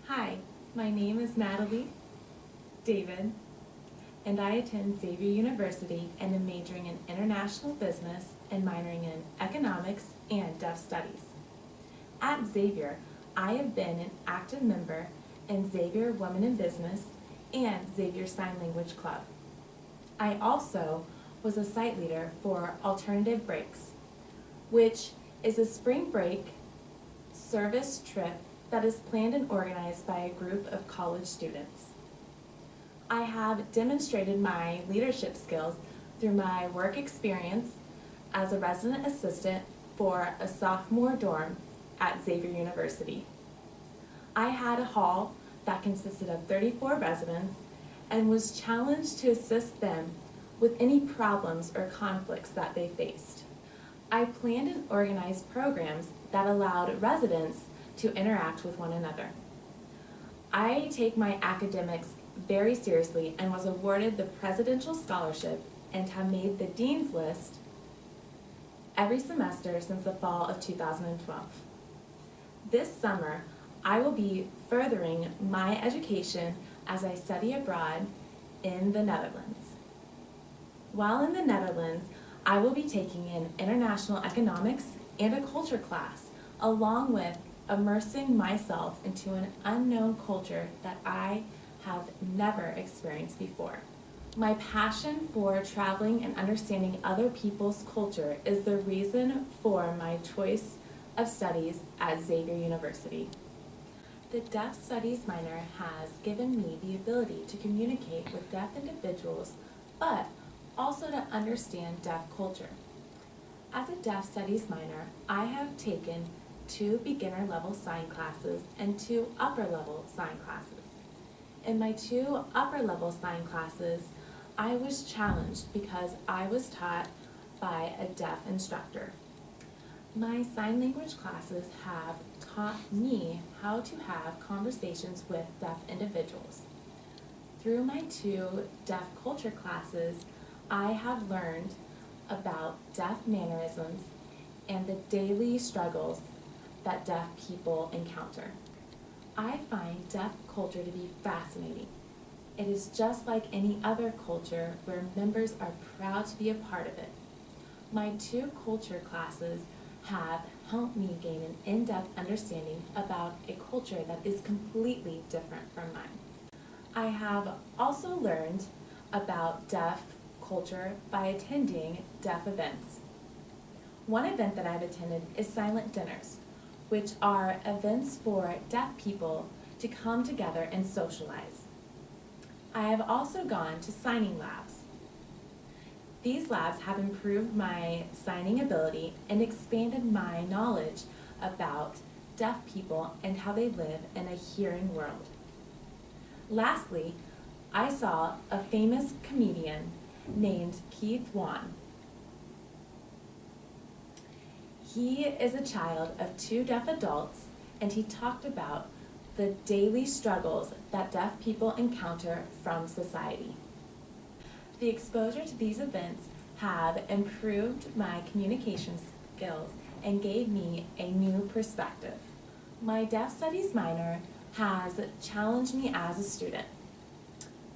Hi, my name is Natalie Davied, and I attend Xavier University and am majoring in international business and minoring in economics and deaf studies. At Xavier, I have been an active member in Xavier Women in Business and Xavier Sign Language Club. I also was a site leader for Alternative Breaks, which is a spring break service trip that is planned and organized by a group of college students. I have demonstrated my leadership skills through my work experience as a resident assistant for a sophomore dorm at Xavier University. I had a hall that consisted of 34 residents and was challenged to assist them with any problems or conflicts that they faced. I planned and organized programs that allowed residents to interact with one another. I take my academics very seriously and was awarded the Presidential Scholarship and have made the Dean's List every semester since the fall of 2012. This summer, I will be furthering my education as I study abroad in the Netherlands. While in the Netherlands, I will be taking an international economics and a culture class, along with immersing myself into an unknown culture that I have never experienced before. My passion for traveling and understanding other people's culture is the reason for my choice of studies at Xavier University. The Deaf Studies minor has given me the ability to communicate with deaf individuals, but also to understand deaf culture. As a Deaf Studies minor, I have taken 2 beginner-level sign classes and 2 upper-level sign classes. In my 2 upper-level sign classes, I was challenged because I was taught by a deaf instructor. My sign language classes have taught me how to have conversations with deaf individuals. Through my 2 deaf culture classes, I have learned about deaf mannerisms and the daily struggles that deaf people encounter. I find deaf culture to be fascinating. It is just like any other culture where members are proud to be a part of it. My 2 culture classes have helped me gain an in-depth understanding about a culture that is completely different from mine. I have also learned about deaf culture by attending deaf events. One event that I've attended is silent dinners, which are events for deaf people to come together and socialize. I have also gone to signing labs. These labs have improved my signing ability and expanded my knowledge about deaf people and how they live in a hearing world. Lastly, I saw a famous comedian named Keith Wan. He is a child of 2 deaf adults, and he talked about the daily struggles that deaf people encounter from society. The exposure to these events have improved my communication skills and gave me a new perspective. My Deaf Studies minor has challenged me as a student.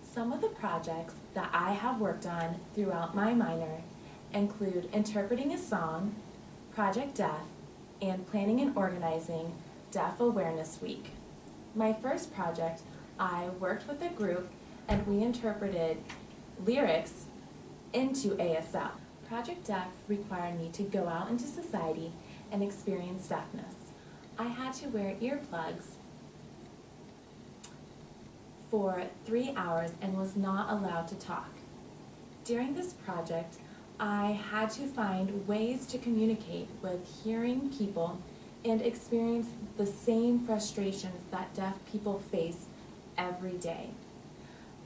Some of the projects that I have worked on throughout my minor include interpreting a song, Project Deaf, and planning and organizing Deaf Awareness Week. My first project, I worked with a group and we interpreted lyrics into ASL. Project Deaf required me to go out into society and experience deafness. I had to wear earplugs for 3 hours and was not allowed to talk. During this project, I had to find ways to communicate with hearing people and experience the same frustrations that deaf people face every day.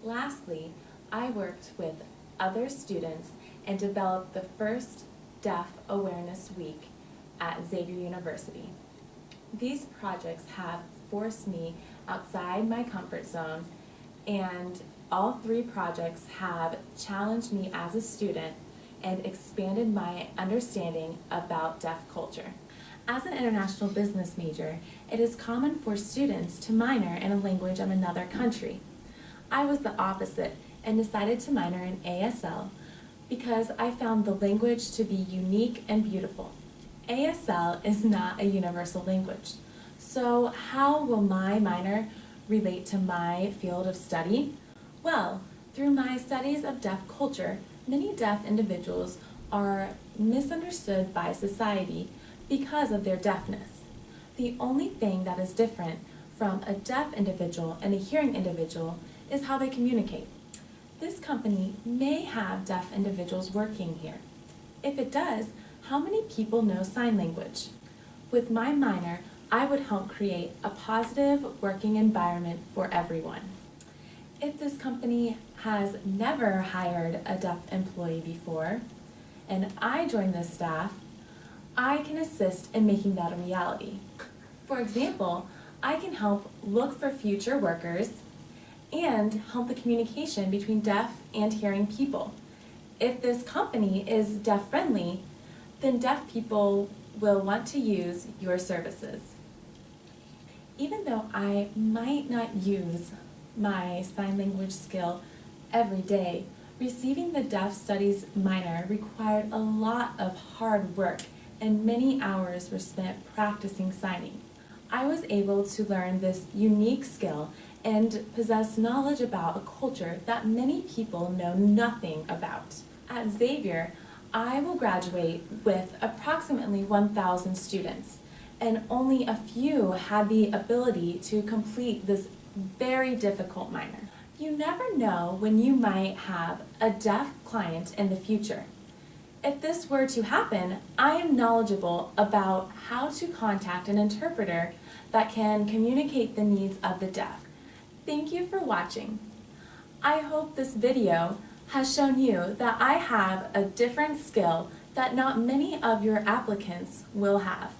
Lastly, I worked with other students and developed the first Deaf Awareness Week at Xavier University. These projects have forced me outside my comfort zone, and all 3 projects have challenged me as a student and expanded my understanding about deaf culture. As an international business major, it is common for students to minor in a language of another country. I was the opposite and decided to minor in ASL because I found the language to be unique and beautiful. ASL is not a universal language, so how will my minor relate to my field of study? Well, through my studies of deaf culture, many deaf individuals are misunderstood by society because of their deafness. The only thing that is different from a deaf individual and a hearing individual is how they communicate. This company may have deaf individuals working here. If it does, how many people know sign language? With my minor, I would help create a positive working environment for everyone. If this company has never hired a deaf employee before, and I join the staff, I can assist in making that a reality. For example, I can help look for future workers and help the communication between deaf and hearing people. If this company is deaf-friendly, then deaf people will want to use your services. Even though I might not use my sign language skill every day, receiving the Deaf Studies minor required a lot of hard work and many hours were spent practicing signing. I was able to learn this unique skill and possess knowledge about a culture that many people know nothing about. At Xavier, I will graduate with approximately 1,000 students, and only a few had the ability to complete this very difficult minor. You never know when you might have a deaf client in the future. If this were to happen, I am knowledgeable about how to contact an interpreter that can communicate the needs of the deaf. Thank you for watching. I hope this video has shown you that I have a different skill that not many of your applicants will have.